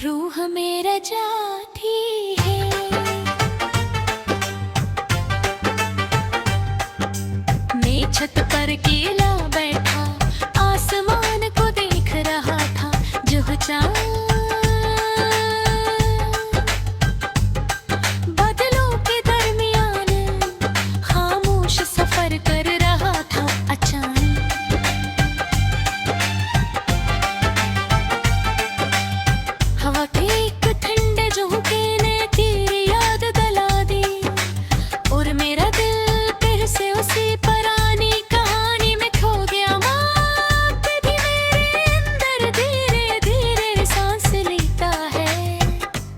रूह मेरा जाती है। मैं छत पर अकेला बैठा आसमान को देख रहा था, जो चाँद बादलों के दरमियान खामोश सफर कर रहा था। अचानक हवा के एक ठंडे झोंके ने तेरी याद दिला दी, और मेरा दिल फिर से उसी पुरानी कहानी में खो गया। मौत भी मेरे अंदर धीरे धीरे सांस लेता है,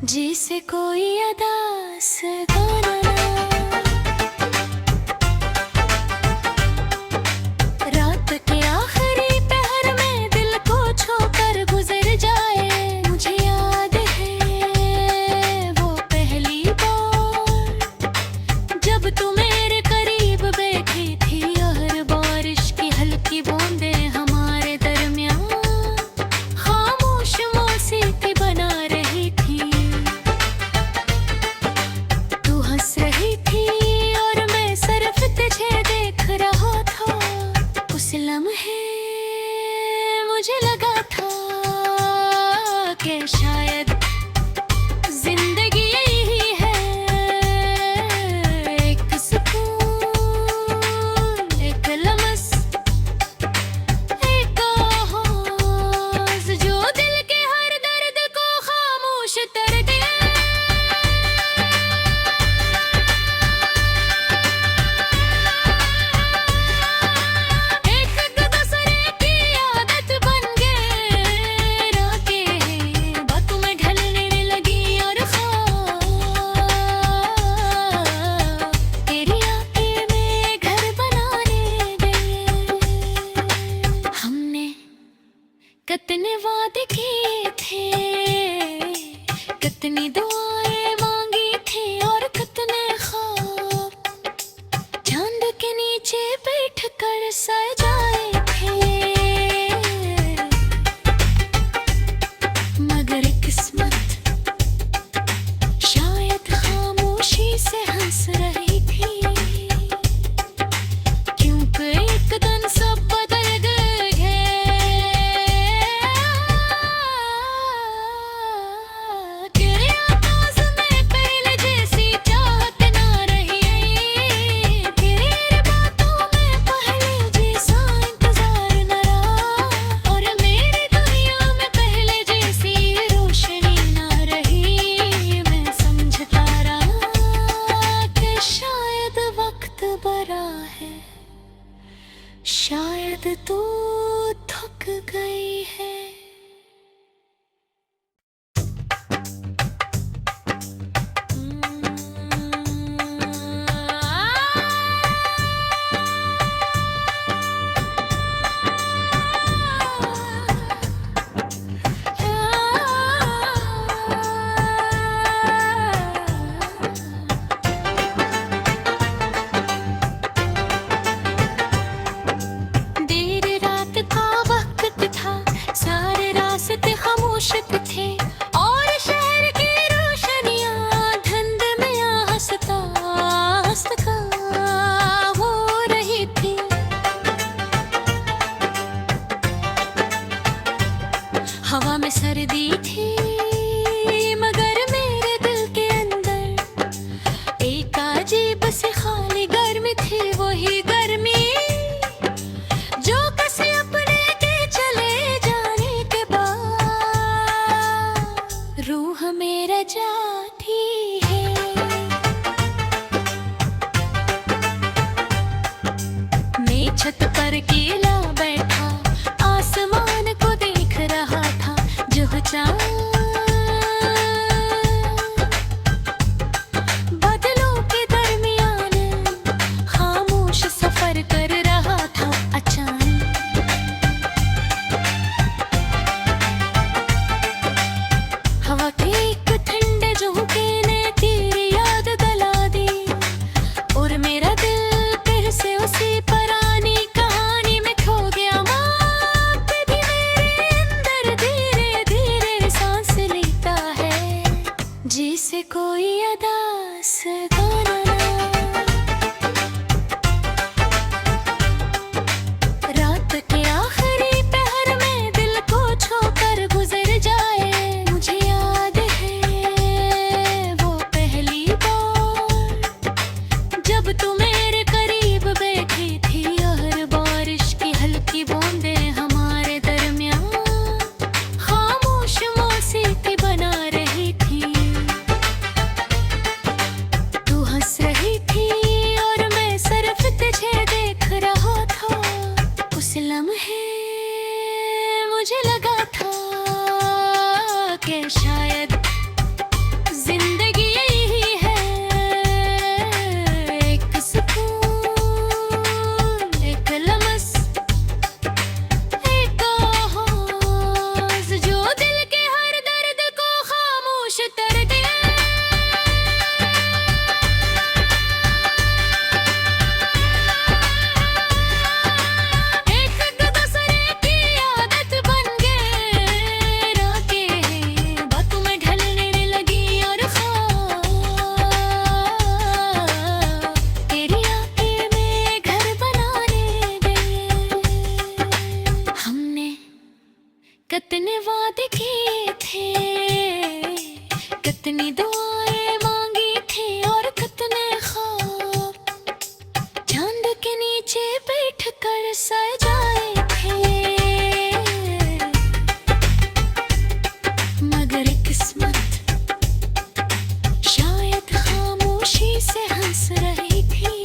जिसे कोई अदा से गाना ना। रात के आखिरी पहर में दिल को छोकर गुजर जाए, मुझे याद है वो पहली बार जब तू मेरे करीब बैठी थी, और बारिश की हल्की बूंदें हमारे दरमियान खामोश मौसीकी बना रही थी। तू हंस रही थी और मैं सिर्फ तुझे देख रहा था। उस लम्हे मुझे लगा था कि शायद जिंदगी यही है, एक सुकून, एक लम्स, एक आवाज़ जो दिल के हर दर्द को खामोश कर दे। एक दूसरे की आदत बन गए, रातें बातों में ढलने लगी, और तेरी आंखें में घर बनाने गए। हमने कितने वादे किए थे, कितनी दुआएं मांगी थी, और कितने ख्वाब चांद के नीचे बैठ कर सजाए थे। मगर किस्मत शायद खामोशी से हंस रही थी, क्योंकि एक दिन सब बदल गए। तेरे आवाज़ में पहले जैसी चाहत ना रही, तेरी बातों में पहले जैसा इंतजार न रहा, और मेरी दुनिया में पहले जैसी रोशनी ना रही। मैं समझता रहा कि शायद वक्त बड़ा है, शायद तू थक गई है। देर रात का वक्त था, सारे रास्ते खामोश थे, और शहर की रोशनियां धुंध में हंसता हंसता हो रही थी। हवा में सर्दी थी, मगर मेरे दिल के अंदर एक अजीब सी खाली गर्मी थी। वही गर्मी जो किसी अपने के चले जाने के बाद रूह मेरा जाती है। मैं छत पर अकेला बैठा आसमान को देख रहा था, जो चाँद बादलों के दरमियान खामोश सफर कर रहा था। अचानक हवा के एक ठंडे जो कि शायद जिंदगी यही है, एक सुकून, एक लम्स, एक आवाज़ जो दिल के हर दर्द को खामोश कर दे। एक दूसरे की आदत बन गए, रातें बातों में ढलने लगी और तेरी आंखें में घर बनाने गए। हमने कितने वादे किए थे, कितनी दुआएं मांगी थी और कितने ख्वाब चांद के नीचे बैठ कर सजाए थे। मगर किस्मत शायद खामोशी से हंस रही थी,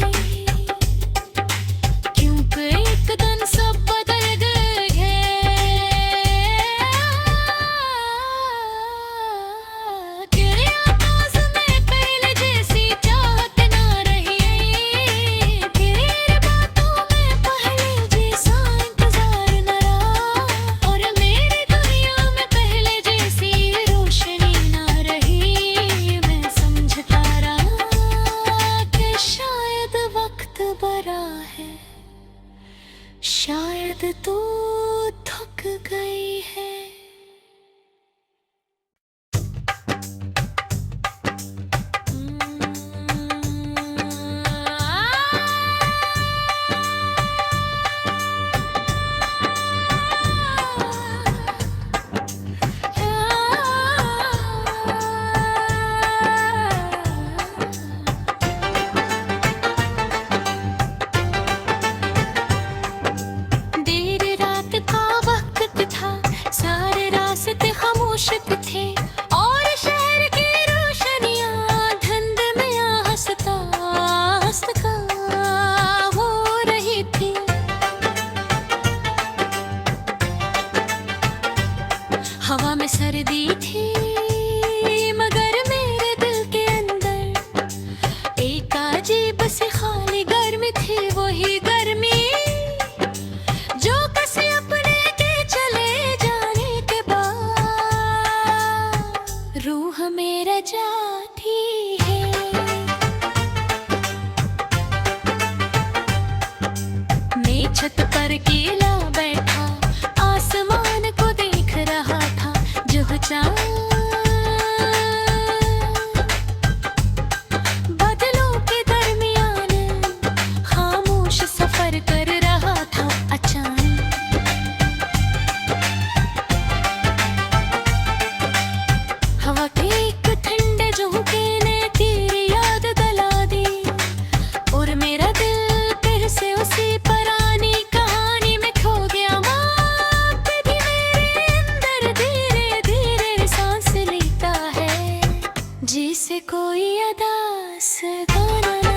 क्योंकि एक दिन सब बदल गए। तेरे आवाज़ में पहले जैसी चाहत ना रही, तेरी बातों में पहले जैसा इंतजार न रहा, और मेरी दुनिया में पहले जैसी रोशनी ना रही। मैं समझता रहा कि शायद वक्त बड़ा है, शायद तू थक गई है। देर रात का वक्त था, सारे रास्ते खामोश थे, और शहर की रोशनियां धुंध में हंसता हंसता हो रही थी। हवा में सर्दी थी, मगर मेरे दिल के अंदर एक अजीब सी खाली गर्मी थी। वही गर्मी जो किसी अपने के चले जाने के बाद रूह मेरा जाती है। मैं छत पर अकेला बैठा आसमान को देख रहा था, जो चाँद बादलों के दरमियान खामोश सफर कर रहा था। अचानक हवा के एक ठंडे झोंके ने तेरी याद दिला दी, और मेरा दिल फिर से उसी पुरानी कहानी में खो गया। माँ भी मेरे अंदर धीरे धीरे सांस लेता है, जिसे कोई अदा से गाना ना।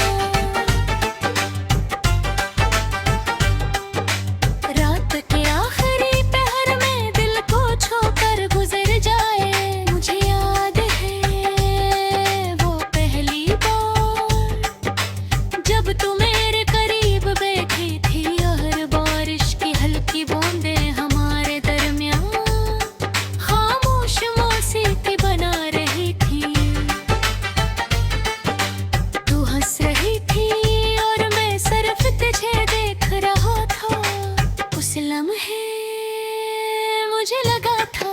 रात के आखिरी पहर में दिल को छोकर गुजर जाए। मुझे याद है वो पहली बार जब तू मेरे करीब बैठी थी, और बारिश की हल्की बूंदें हमारे दरमियान खामोश मौसीकी बना रही थी। तू हंस रही थी और मैं सिर्फ तुझे देख रहा था। उस लम्हे मुझे लगा था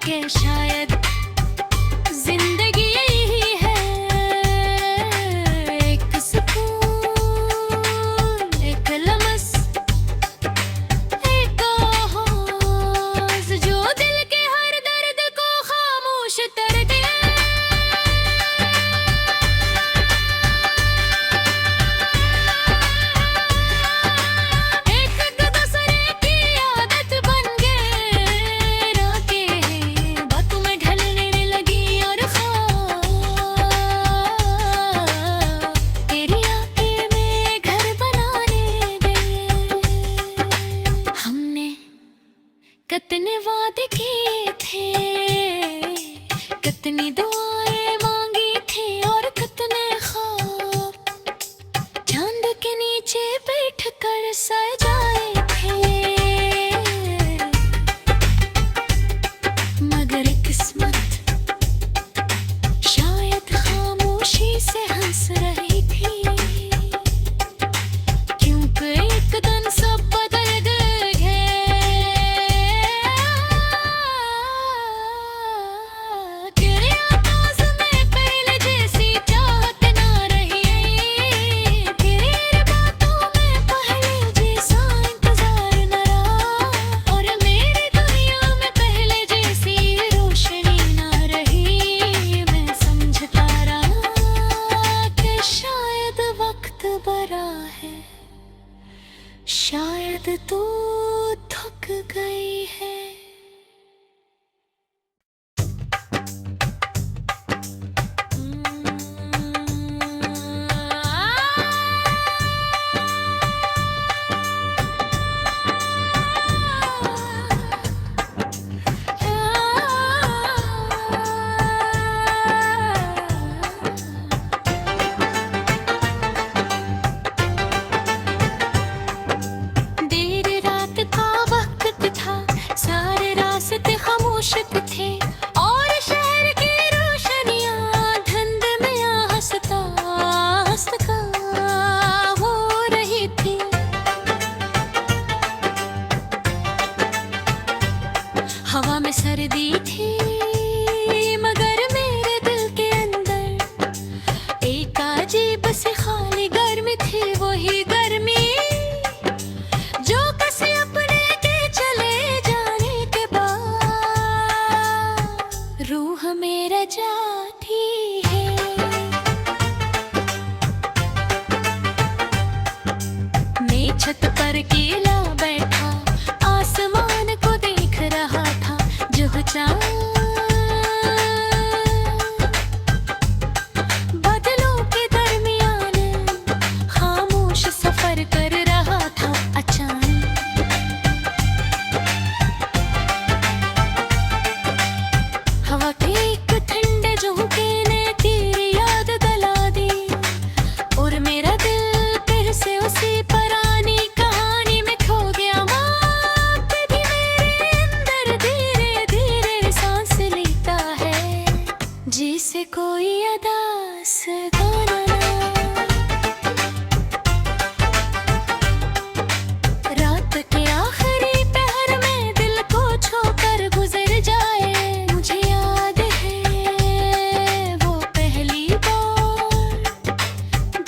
कि शायद जिंदगी यही है, एक सुकून, एक लम्स, एक आवाज़ जो दिल के हर दर्द को खामोश कर दे। एक दूसरे की आदत बन गए, रातें बातों में ढल पर किस्मत शायद खामोशी से हंस रही थी, क्योंकि एक दिन सब बदल गए। तेरे आवाज़ में पहले जैसी चाहत ना रही, तेरी बातों में पहले जैसा इंतजार न रहा, और मेरी दुनिया में पहले जैसी रोशनी ना रही। मैं समझता रहा कि शायद वक्त बड़ा है, शायद तू थक गई है। देर रात का वक्त था, सारे रास्ते खामोश थे, और शहर की रोशनियां धुंध में हंसता हंसता हो रही थी। हवा में सर्दी थी, मगर मेरे दिल के अंदर एक अजीब सी खाली गर्मी थी। वही गर्मी जो किसी अपने के चले जाने के बाद रूह मेरा जाती है। मैं छत पर अकेला बैठा आसमान को देख रहा था, जो चाँद बादलों के दरमियान खामोश सफर कर रहा था। अचानक हवा के एक ठंडे झोंके ने तेरी याद दिला दी, और मेरा दिल फिर से उसी पुरानी कहानी में खो गया। माँ भी मेरे अंदर धीरे धीरे सांस लेता है, जिसे कोई अदा से गाना ना। रात के आखिरी पहर में दिल को छोकर गुजर जाए। मुझे याद है वो पहली बार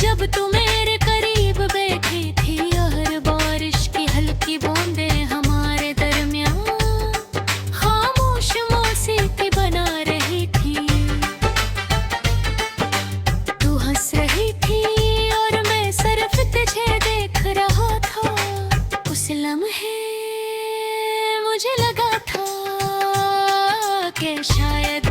जब तू मेरे करीब बैठी थी, और बारिश की हल्की बूंदें हमारे दरमियान खामोश मौसीकी बना रही थी। तू हंस रही थी और मैं सिर्फ तुझे देख रहा था। उस लम्हे मुझे लगा था कि शायद